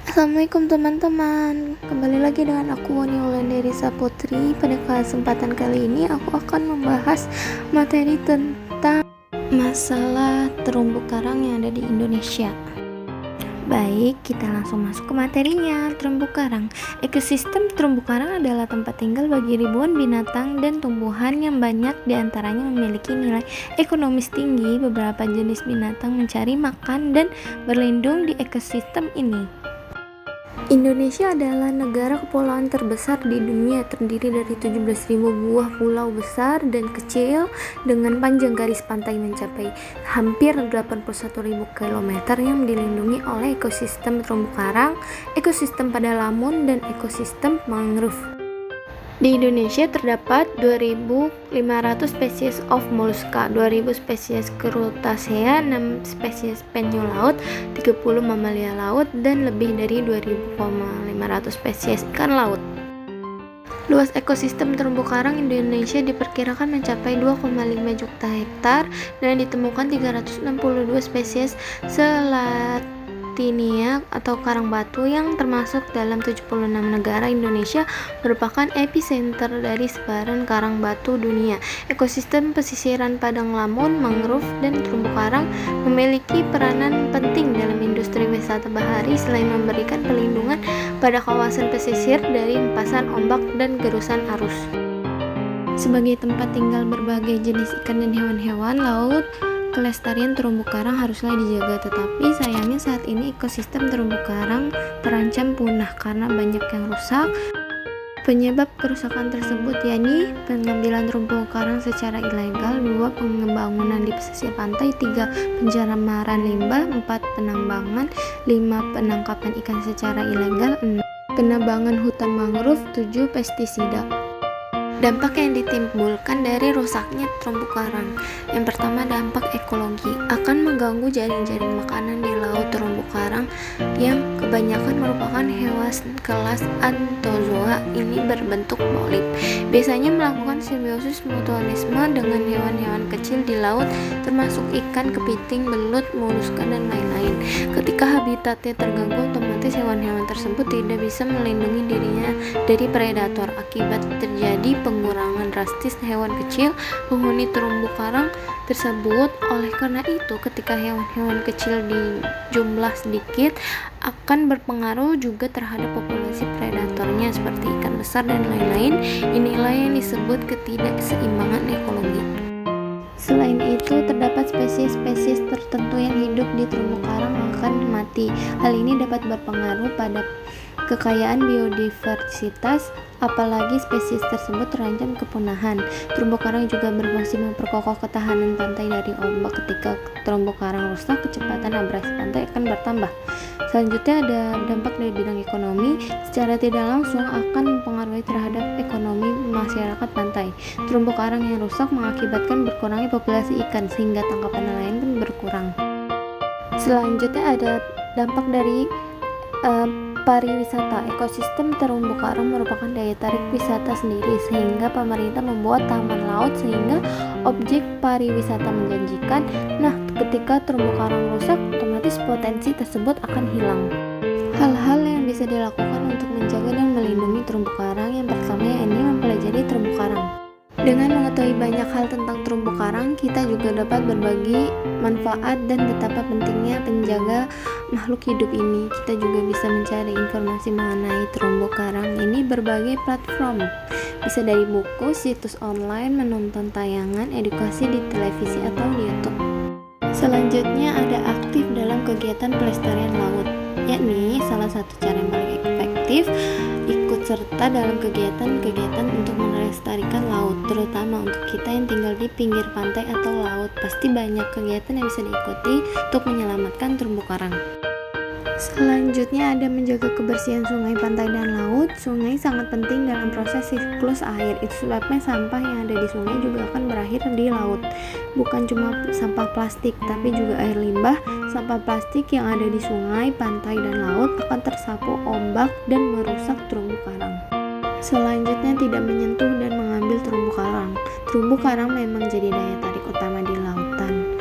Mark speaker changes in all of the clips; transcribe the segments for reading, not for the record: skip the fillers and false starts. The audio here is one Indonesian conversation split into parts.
Speaker 1: Assalamualaikum teman-teman, kembali lagi dengan aku Wani Wulandari Saputri. Pada kesempatan kali ini aku akan membahas materi tentang masalah terumbu karang yang ada di Indonesia. Baik, kita langsung masuk ke materinya. Terumbu karang. Ekosistem terumbu karang adalah tempat tinggal bagi ribuan binatang dan tumbuhan yang banyak diantaranya memiliki nilai ekonomis tinggi. Beberapa jenis binatang mencari makan dan berlindung di ekosistem ini. Indonesia adalah negara kepulauan terbesar di dunia, terdiri dari 17.000 buah pulau besar dan kecil dengan panjang garis pantai mencapai hampir 81.000 km yang dilindungi oleh ekosistem terumbu karang, ekosistem pada lamun, dan ekosistem mangrove. Di Indonesia terdapat 2.500 spesies of molluska, 2.000 spesies Crustacea, 6 spesies penyu laut, 30 mamalia laut, dan lebih dari 2.500 spesies ikan laut. Luas ekosistem terumbu karang Indonesia diperkirakan mencapai 2,5 juta hektar dan ditemukan 362 spesies Selatinia atau karang batu yang termasuk dalam 76 negara. Indonesia merupakan epicenter dari sebaran karang batu dunia. Ekosistem pesisiran padang lamun, mangrove, dan terumbu karang memiliki peranan penting dalam industri wisata bahari selain memberikan perlindungan pada kawasan pesisir dari hempasan ombak dan gerusan arus. Sebagai tempat tinggal berbagai jenis ikan dan hewan-hewan laut, kelestarian terumbu karang haruslah dijaga, tetapi sayangnya saat ini ekosistem terumbu karang terancam punah karena banyak yang rusak. Penyebab kerusakan tersebut yakni pengambilan terumbu karang secara ilegal, 2 pengembangan di pesisir pantai, 3 pencemaran limbah, 4 penambangan, 5 penangkapan ikan secara ilegal, 6 penebangan hutan mangrove, 7 pestisida. Dampak yang ditimbulkan dari rusaknya terumbu karang. Yang pertama, dampak ekologi akan mengganggu jaring-jaring makanan di laut. Terumbu karang yang kebanyakan merupakan hewan kelas Anthozoa ini berbentuk polip. Biasanya melakukan simbiosis mutualisme dengan hewan-hewan kecil di laut termasuk ikan, kepiting, belut, moluska, dan lain-lain. Ketika habitatnya terganggu, otomatis hewan-hewan tersebut tidak bisa melindungi dirinya dari predator. Akibat terjadi pengurangan drastis hewan kecil penghuni terumbu karang tersebut. Oleh karena itu, ketika hewan-hewan kecil di jumlah sedikit akan berpengaruh juga terhadap populasi predatornya seperti ikan besar dan lain-lain. Inilah yang disebut ketidakseimbangan ekologi. Selain itu, terdapat spesies-spesies tertentu yang hidup di terumbu karang akan mati. Hal ini dapat berpengaruh pada kekayaan biodiversitas, apalagi spesies tersebut terancam kepunahan. Terumbu karang juga berfungsi memperkokoh ketahanan pantai dari ombak. Ketika terumbu karang rusak, kecepatan abrasi pantai akan bertambah. Selanjutnya ada dampak dari bidang ekonomi. Secara tidak langsung akan mempengaruhi terhadap ekonomi masyarakat pantai. Terumbu karang yang rusak mengakibatkan berkurangnya populasi ikan sehingga tangkapan nelayan pun berkurang. Selanjutnya ada dampak dari pariwisata. Ekosistem terumbu karang merupakan daya tarik wisata sendiri sehingga pemerintah membuat taman laut sehingga objek pariwisata menjanjikan. Nah, ketika terumbu karang rusak, otomatis potensi tersebut akan hilang. Hal-hal yang bisa dilakukan untuk menjaga dan melindungi terumbu karang. Yang pertama ini mempelajari terumbu karang. Dengan mengetahui banyak hal tentang terumbu karang, kita juga dapat berbagi manfaat dan betapa pentingnya menjaga makhluk hidup ini. Kita juga bisa mencari informasi mengenai terumbu karang ini berbagai platform. Bisa dari buku, situs online, menonton tayangan edukasi di televisi atau di YouTube. Selanjutnya ada aktif dalam kegiatan pelestarian laut, yakni salah satu cara yang paling efektif ikut serta dalam kegiatan-kegiatan untuk melestarikan laut, terutama untuk kita yang tinggal di pinggir pantai atau laut. Pasti banyak kegiatan yang bisa diikuti untuk menyelamatkan terumbu karang. Selanjutnya ada menjaga kebersihan sungai, pantai, dan laut. Sungai sangat penting dalam proses siklus air. Itu sebabnya sampah yang ada di sungai juga akan berakhir di laut. Bukan cuma sampah plastik, tapi juga air limbah. Sampah plastik yang ada di sungai, pantai, dan laut akan tersapu ombak dan merusak terumbu karang. Selanjutnya, tidak menyentuh dan mengambil terumbu karang. Terumbu karang memang jadi daya tarik utama di lautan.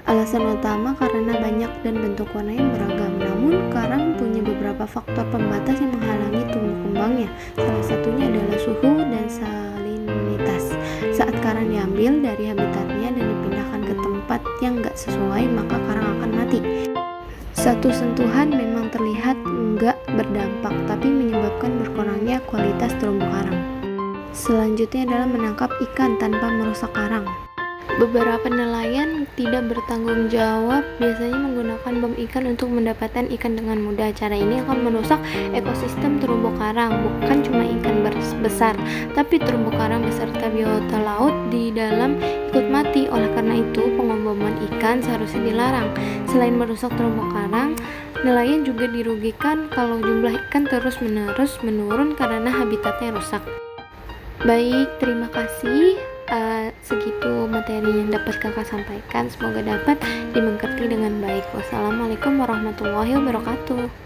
Speaker 1: Alasan utama karena banyak dan bentuk warna yang beragam. Namun, karang punya beberapa beberapa faktor pembatas yang menghalangi tumbuh kembangnya. Salah satunya adalah suhu dan salinitas. Saat karang diambil dari habitatnya dan dipindahkan ke tempat yang nggak sesuai, maka karang akan mati. Satu sentuhan memang terlihat nggak berdampak, tapi menyebabkan berkurangnya kualitas terumbu karang. Selanjutnya adalah menangkap ikan tanpa merusak karang. Beberapa nelayan tidak bertanggung jawab biasanya menggunakan bom ikan untuk mendapatkan ikan dengan mudah. Cara ini akan merusak ekosistem terumbu karang. Bukan cuma ikan besar, tapi terumbu karang beserta biota laut di dalam ikut mati. Oleh karena itu, pengeboman ikan seharusnya dilarang. Selain merusak terumbu karang, nelayan juga dirugikan kalau jumlah ikan terus-menerus menurun karena habitatnya rusak. Baik, terima kasih. Segitu materi yang dapat kakak sampaikan, semoga dapat dimengerti dengan baik. Wassalamualaikum warahmatullahi wabarakatuh.